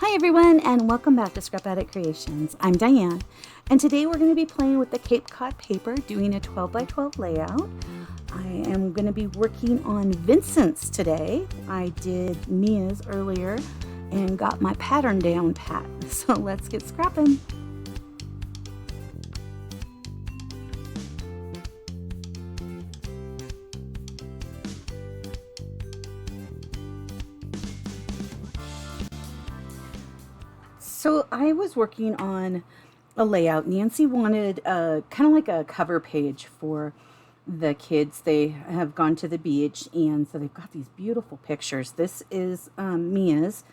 Hi everyone, and welcome back to Scrap Addict Creations. I'm Diane, and today we're going to be playing with the Cape Cod paper, doing a 12 by 12 layout. I am going to be working on Vincent's today. I did Mia's earlier and got my pattern down pat. So let's get scrapping. So I was working on a layout. Nancy wanted kind of like a cover page for the kids. They have gone to the beach, and so they've got these beautiful pictures. This is Mia's.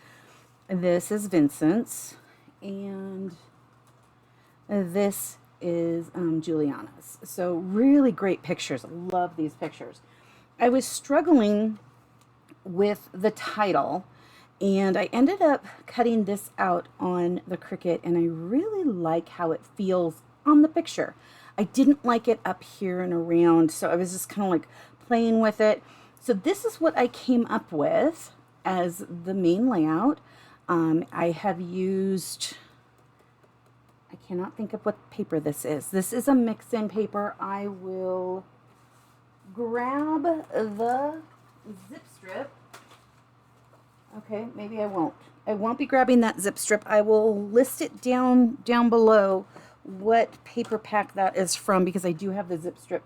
This is Vincent's. And this is Juliana's. So really great pictures. I love these pictures. I was struggling with the title, and I ended up cutting this out on the Cricut, and I really like how it feels on the picture. I didn't like it up here and around, so I was just kind of like playing with it. So this is what I came up with as the main layout. I have used, I cannot think of what paper this is. This is a mix-in paper. I will grab the zip strip. Okay, maybe I won't. I won't be grabbing that zip strip. I will list it down below what paper pack that is from, because I do have the zip strip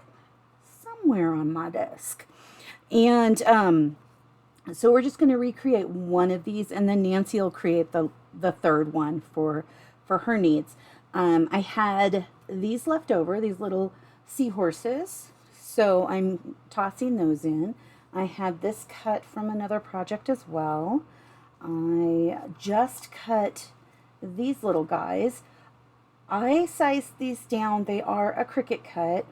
somewhere on my desk. And so we're just going to recreate one of these, and then Nancy will create the third one for her needs. I had these left over, these little seahorses, so I'm tossing those in. I had this cut from another project as well. I just cut these little guys. I sized these down. They are a Cricut cut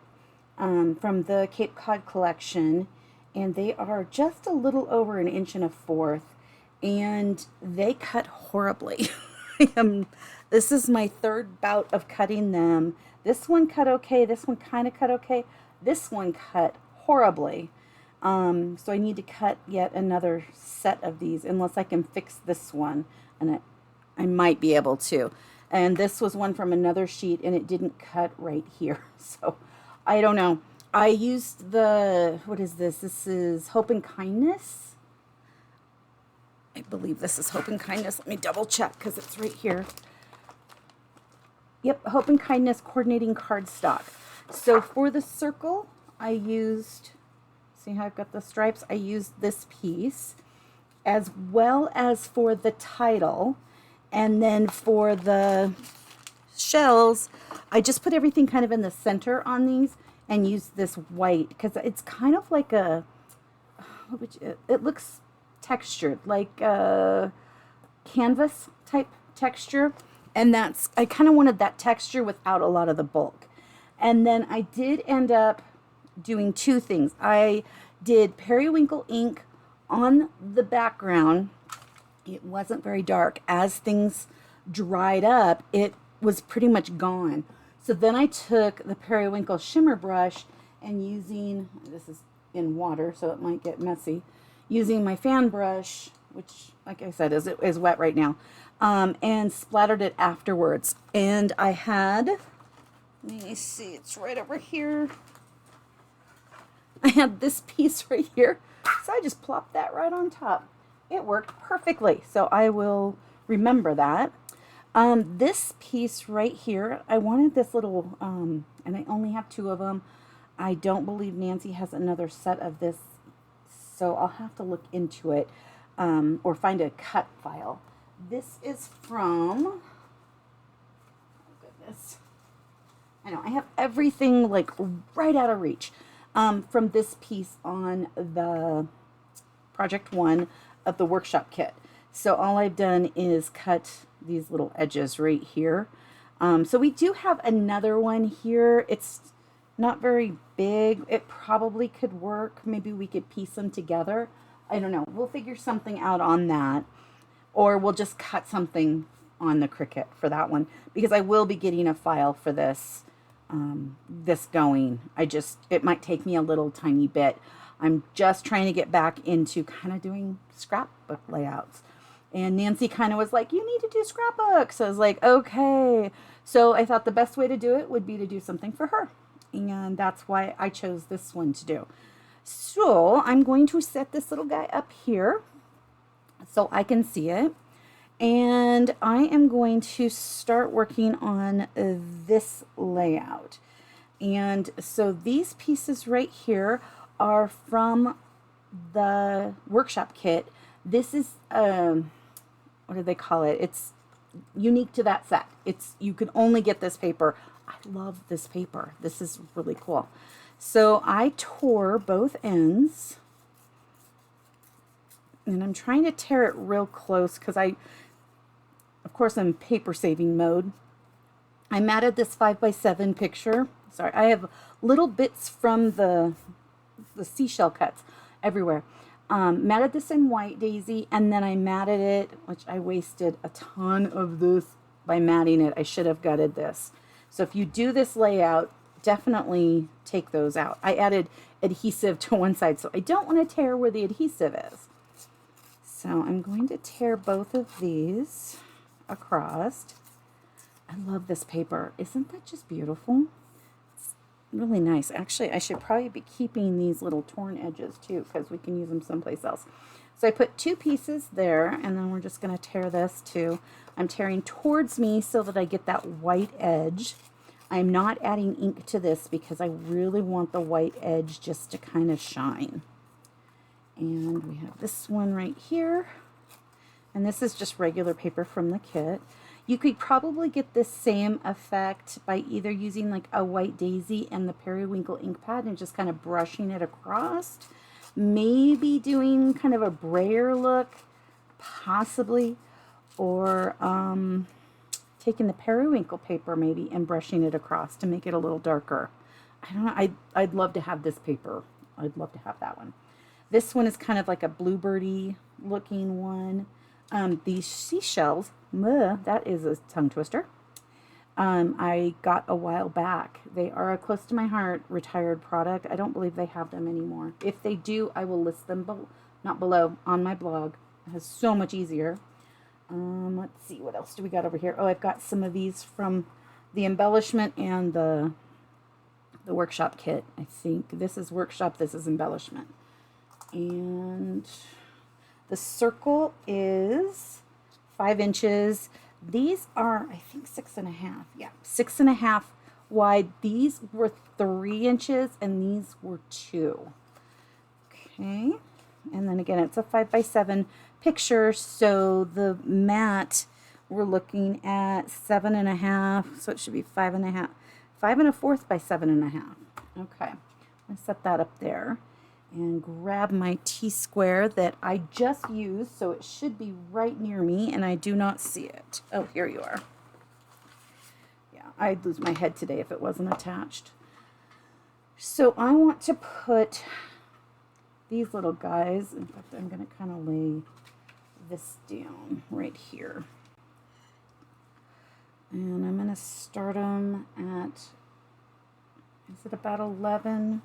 from the Cape Cod collection, and they are just a little over 1 1/4 inches, and they cut horribly. This is my third bout of cutting them. This one cut okay. This one kind of cut okay. This one cut horribly. So I need to cut yet another set of these, unless I can fix this one, and I might be able to. And this was one from another sheet, and it didn't cut right here. So I don't know. I used what is this? This is Hope and Kindness. I believe this is Hope and Kindness. Let me double check, because it's right here. Yep, Hope and Kindness coordinating cardstock. So for the circle, I used, see how I've got the stripes? I used this piece, as well as for the title. And then for the shells, I just put everything kind of in the center on these and used this white, because it's kind of like a, it looks textured, like a canvas type texture. And I kind of wanted that texture without a lot of the bulk. And then I did end up doing two things. I did periwinkle ink on the background. It wasn't very dark. As things dried up, it was pretty much gone. So then I took the periwinkle shimmer brush, and using, this is in water, so it might get messy, using my fan brush, which, like I said, is wet right now, and splattered it afterwards. And I had, let me see, it's right over here. I had this piece right here, so I just plopped that right on top. It worked perfectly, so I will remember that. This piece right here, I wanted this little, and I only have 2 of them. I don't believe Nancy has another set of this, so I'll have to look into it, or find a cut file. This is from, oh goodness, I know, I have everything like right out of reach, from this piece on the Project 1 of the workshop kit. So all I've done is cut these little edges right here. So we do have another one here. It's not very big. It probably could work. Maybe we could piece them together. I don't know. We'll figure something out on that. Or we'll just cut something on the Cricut for that one, because I will be getting a file for this, this going. It might take me a little tiny bit. I'm just trying to get back into kind of doing scrapbook layouts. And Nancy kind of was like, you need to do scrapbooks. So I was like, okay. So I thought the best way to do it would be to do something for her. And that's why I chose this one to do. So I'm going to set this little guy up here so I can see it. And I am going to start working on this layout. And so these pieces right here are from the workshop kit. This is, what do they call it? It's unique to that set. You can only get this paper. I love this paper. This is really cool. So I tore both ends. And I'm trying to tear it real close because of course, I'm paper saving mode. I matted this 5x7 picture. Sorry, I have little bits from the seashell cuts everywhere. Matted this in white daisy, and then I matted it, which I wasted a ton of this by matting it. I should have gutted this. So if you do this layout, definitely take those out. I added adhesive to one side, so I don't want to tear where the adhesive is. So I'm going to tear both of these across. I love this paper. Isn't that just beautiful? It's really nice. Actually, I should probably be keeping these little torn edges too because we can use them someplace else. So I put 2 pieces there, and then we're just going to tear this too. I'm tearing towards me so that I get that white edge. I'm not adding ink to this because I really want the white edge just to kind of shine. And we have this one right here. And this is just regular paper from the kit. You could probably get this same effect by either using like a white daisy and the periwinkle ink pad and just kind of brushing it across. Maybe doing kind of a brayer look, possibly. Or taking the periwinkle paper maybe and brushing it across to make it a little darker. I don't know. I'd love to have this paper. I'd love to have that one. This one is kind of like a bluebirdy looking one. These seashells, that is a tongue twister. I got a while back. They are a close to my heart retired product. I don't believe they have them anymore. If they do, I will list them not below, on my blog. It is so much easier. Let's see, what else do we got over here? Oh, I've got some of these from the embellishment and the workshop kit. I think this is workshop, this is embellishment. And the circle is 5 inches. These are, I think, 6.5. Yeah, 6.5 wide. These were 3 inches and these were 2. Okay. And then again, it's a 5x7 picture. So the mat, we're looking at 7.5. So it should be 5.5. 5 1/4 by 7.5. Okay. I'm set that up there. And grab my T-square that I just used, so it should be right near me, and I do not see it. Oh, here you are. Yeah, I'd lose my head today if it wasn't attached. So I want to put these little guys, in fact, I'm going to kind of lay this down right here. And I'm going to start them at, is it about 11?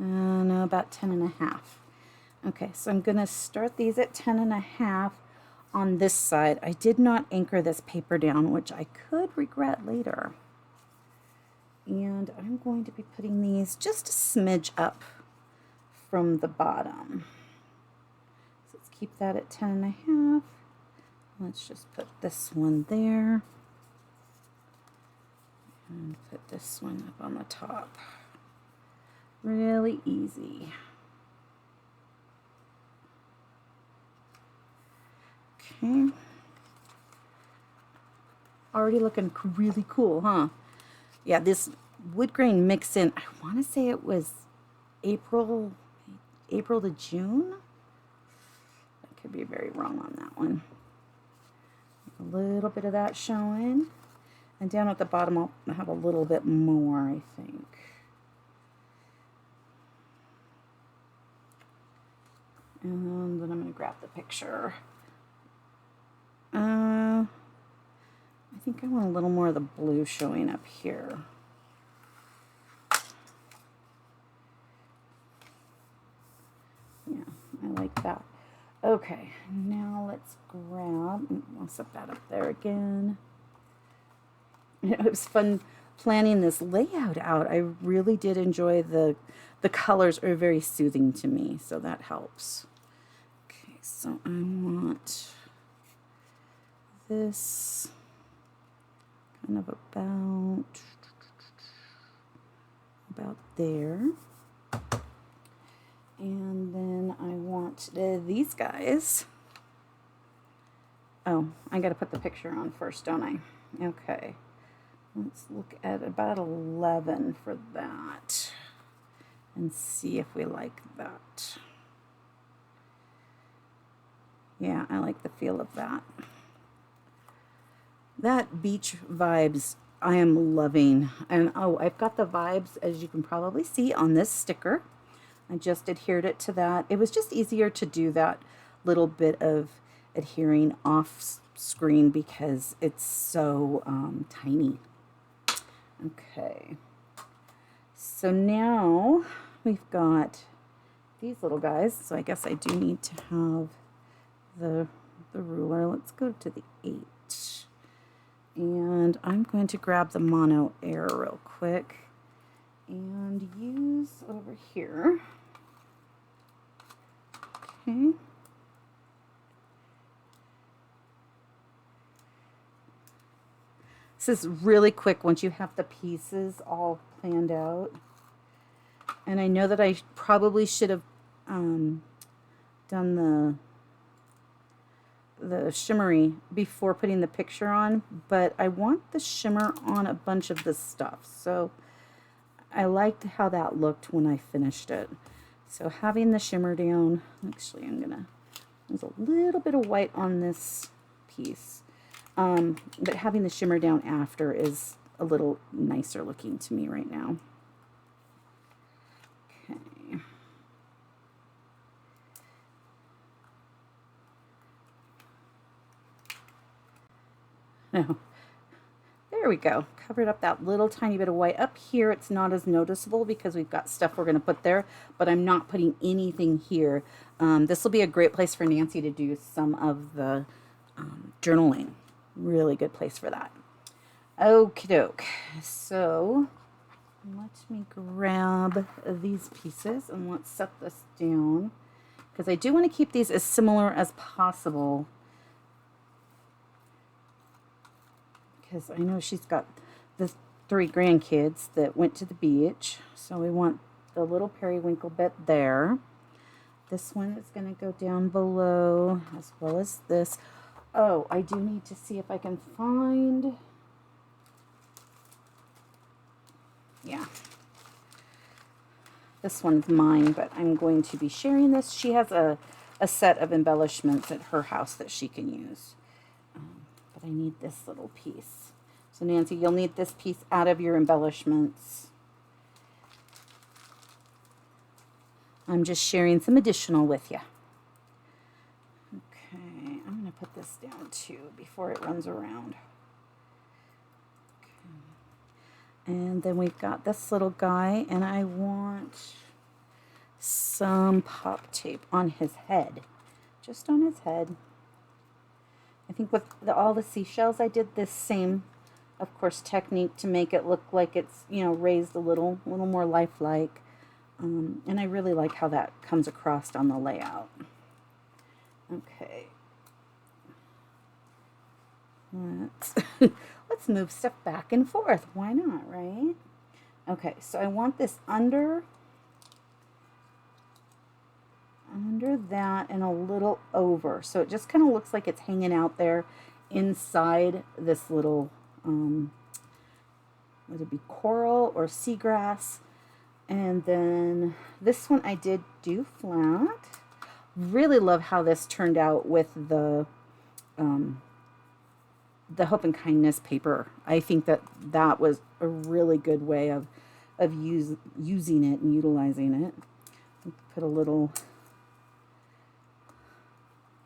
No, about 10.5. Okay, so I'm going to start these at 10.5 on this side. I did not anchor this paper down, which I could regret later. And I'm going to be putting these just a smidge up from the bottom. So let's keep that at 10.5. Let's just put this one there. And put this one up on the top. Really easy. Okay. Already looking really cool, huh? Yeah, this wood grain mix in, I want to say it was April to June. I could be very wrong on that one. A little bit of that showing. And down at the bottom, I'll have a little bit more, I think. And then I'm going to grab the picture. I think I want a little more of the blue showing up here. Yeah, I like that. Okay, now let's grab, I'll set that up there again. It was fun planning this layout out. I really did enjoy the colors are very soothing to me, so that helps. Okay, so I want this kind of about there. And then I want these guys. Oh, I got to put the picture on first, don't I? Okay. Let's look at about 11 for that and see if we like that. Yeah, I like the feel of that. That beach vibes I am loving. And oh, I've got the vibes, as you can probably see, on this sticker. I just adhered it to that. It was just easier to do that little bit of adhering off screen because it's so tiny. Okay. So now we've got these little guys. So I guess I do need to have the ruler. Let's go to the 8. And I'm going to grab the mono air real quick and use over here. Okay. This is really quick once you have the pieces all planned out. And I know that I probably should have done the shimmery before putting the picture on, but I want the shimmer on a bunch of this stuff. So I liked how that looked when I finished it. So having the shimmer down, actually there's a little bit of white on this piece. But having the shimmer down after is a little nicer looking to me right now. Okay. No. There we go. Covered up that little tiny bit of white. Up here it's not as noticeable because we've got stuff we're going to put there, but I'm not putting anything here. This will be a great place for Nancy to do some of the journaling. Really good place for that. Okie doke. So let me grab these pieces and let's set this down because I do want to keep these as similar as possible. Because I know she's got the 3 grandkids that went to the beach. So we want the little periwinkle bit there. This one is going to go down below as well as this. Oh, I do need to see if I can find... Yeah. This one's mine, but I'm going to be sharing this. She has a set of embellishments at her house that she can use. But I need this little piece. So Nancy, you'll need this piece out of your embellishments. I'm just sharing some additional with you. Okay, I'm going to put this down too before it runs around. Okay. And then we've got this little guy, and I want some pop tape on his head. Just on his head. I think with all the seashells, I did this same, of course, technique to make it look like it's, raised a little more lifelike. And I really like how that comes across on the layout. Okay. Let's move stuff back and forth. Why not, right? Okay, so I want this under that and a little over. So it just kind of looks like it's hanging out there inside this little, would it be coral or seagrass? And then this one I did do flat. Really love how this turned out with the Hope and Kindness paper. I think that was a really good way of using it and utilizing it. Put a little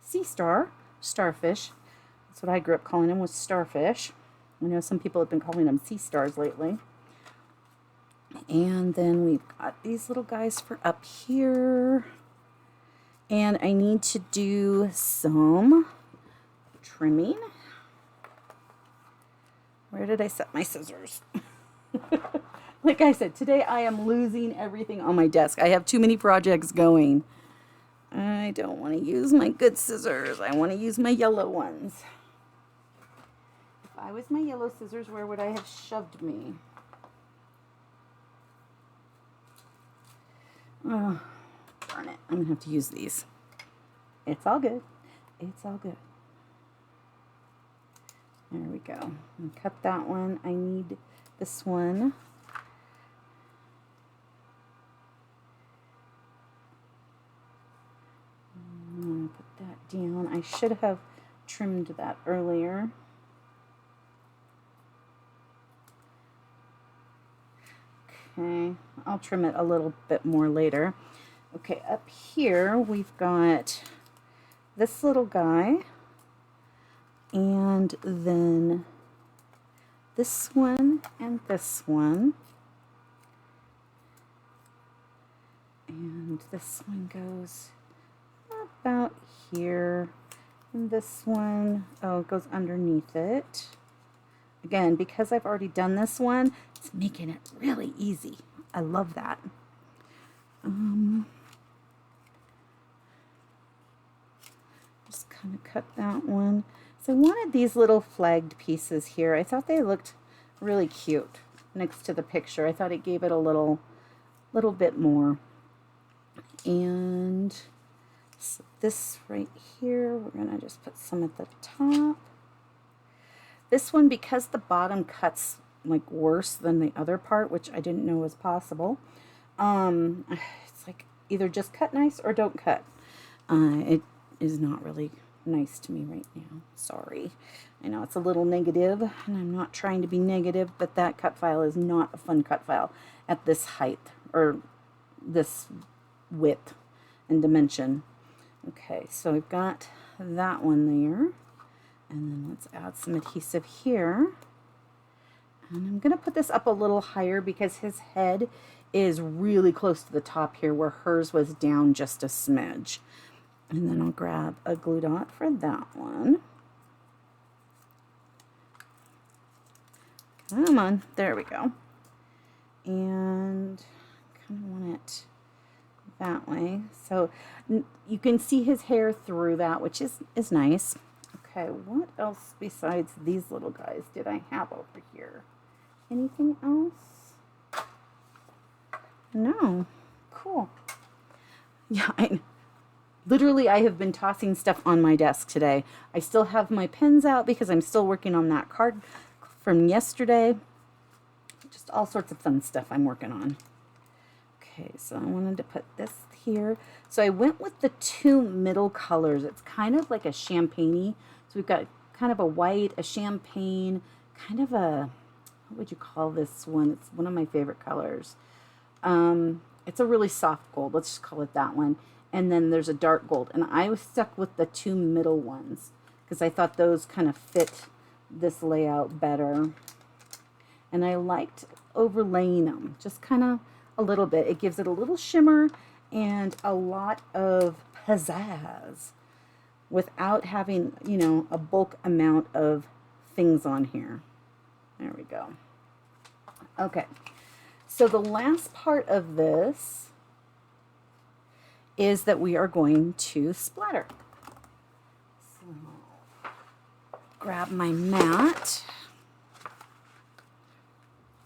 sea starfish. That's what I grew up calling them, was starfish. I know some people have been calling them sea stars lately. And then we've got these little guys for up here. And I need to do some trimming. Where did I set my scissors? Like I said, today I am losing everything on my desk. I have too many projects going. I don't want to use my good scissors. I want to use my yellow ones. If I was my yellow scissors, where would I have shoved me? Oh, darn it. I'm going to have to use these. It's all good. It's all good. There we go. And cut that one. I need this one. I'm going to put that down. I should have trimmed that earlier. Okay, I'll trim it a little bit more later. Okay, up here we've got this little guy, and then this one and this one. And this one goes about here. And this one, oh, it goes underneath it. Again, because I've already done this one, it's making it really easy. I love that. Just kind of cut that one. So I wanted these little flagged pieces here. I thought they looked really cute next to the picture. I thought it gave it a little bit more. And so this right here, we're gonna just put some at the top. This one, because the bottom cuts like worse than the other part, which I didn't know was possible, it's like either just cut nice or don't cut. It is not really nice to me right now. Sorry. I know it's a little negative, and I'm not trying to be negative, but that cut file is not a fun cut file at this height or this width and dimension. Okay, so we've got that one there. And then let's add some adhesive here. And I'm going to put this up a little higher because his head is really close to the top here, where hers was down just a smidge. And then I'll grab a glue dot for that one. Come on, there we go. And I kind of want it that way. So you can see his hair through that, which is nice. Okay, what else besides these little guys did I have over here? Anything else? No. Cool. Yeah, literally I have been tossing stuff on my desk today. I still have my pens out because I'm still working on that card from yesterday. Just all sorts of fun stuff I'm working on. Okay, so I wanted to put this here. So I went with the two middle colors. It's kind of like a champagne-y. So we've got kind of a white, a champagne, kind of a, what would you call this one? It's one of my favorite colors. It's a really soft gold. Let's just call it that one. And then there's a dark gold. And I was stuck with the two middle ones because I thought those kind of fit this layout better. And I liked overlaying them, just kind of a little bit. It gives it a little shimmer and a lot of pizzazz without having, you know, a bulk amount of things on here. There we go. Okay, so the last part of this is that we are going to splatter. So grab my mat.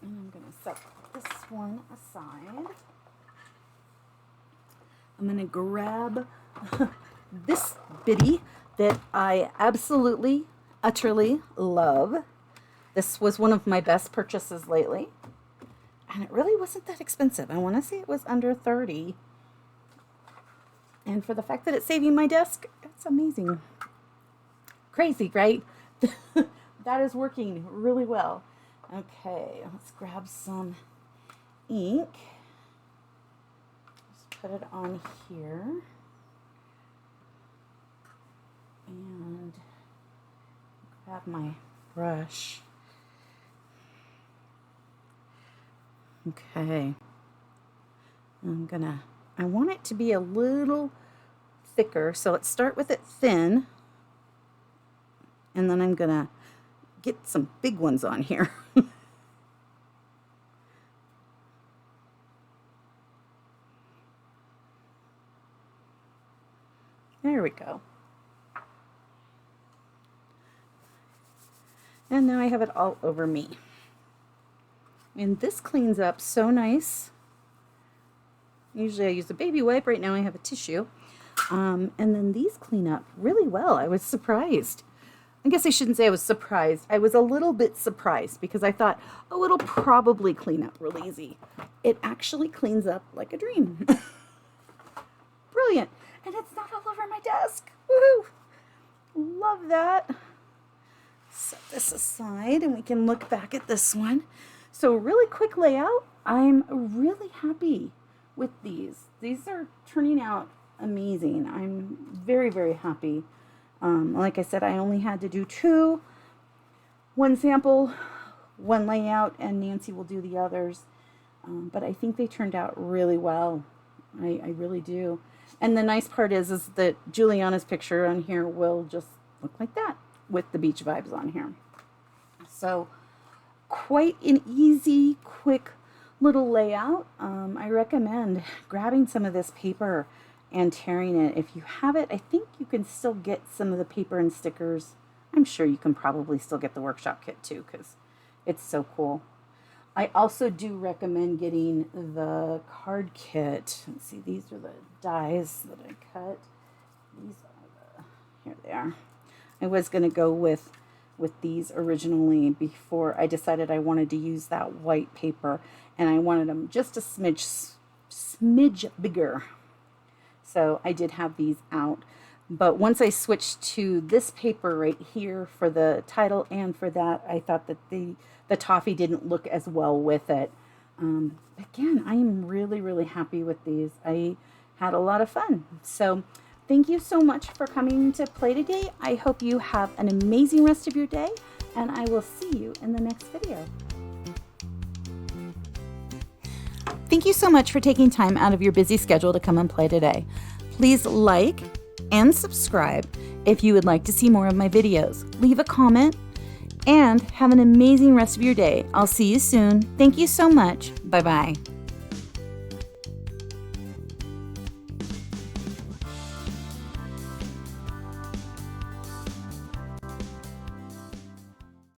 And I'm going to set this one aside. I'm going to grab this bitty that I absolutely, utterly love. This was one of my best purchases lately. And it really wasn't that expensive. I want to say it was under $30. And for the fact that it's saving my desk, it's amazing. Crazy, right? That is working really well. Okay, let's grab some ink. Just put it on here. And grab my brush. Okay. I want it to be a little thicker. So let's start with it thin. And then I'm going to get some big ones on here. There we go. And now I have it all over me. And this cleans up so nice. Usually I use a baby wipe. Right now I have a tissue. And then these clean up really well. I was surprised. I guess I shouldn't say I was surprised. I was a little bit surprised because I thought, oh, it'll probably clean up real easy. It actually cleans up like a dream. Brilliant. And it's not all over my desk. Woohoo! Love that. Set this aside and we can look back at this one. So really quick layout. I'm really happy with these. These are turning out amazing. I'm very, very happy. Like I said, I only had to do 2. 1 sample, 1 layout, and Nancy will do the others. But I think they turned out really well. I really do. And the nice part is that Juliana's picture on here will just look like that with the beach vibes on here. So quite an easy, quick little layout. I recommend grabbing some of this paper and tearing it. If you have it, I think you can still get some of the paper and stickers. I'm sure you can probably still get the workshop kit too because it's so cool. I also do recommend getting the card kit. Let's see, these are the dies that I cut. These are here they are. I was going to go with these originally before I decided I wanted to use that white paper, and I wanted them just a smidge bigger. So I did have these out. But once I switched to this paper right here for the title and for that, I thought that the toffee didn't look as well with it. Again, I am really, really happy with these. I had a lot of fun. So thank you so much for coming to play today. I hope you have an amazing rest of your day, and I will see you in the next video. Thank you so much for taking time out of your busy schedule to come and play today. Please like and subscribe if you would like to see more of my videos. Leave a comment and have an amazing rest of your day. I'll see you soon. Thank you so much. Bye-bye.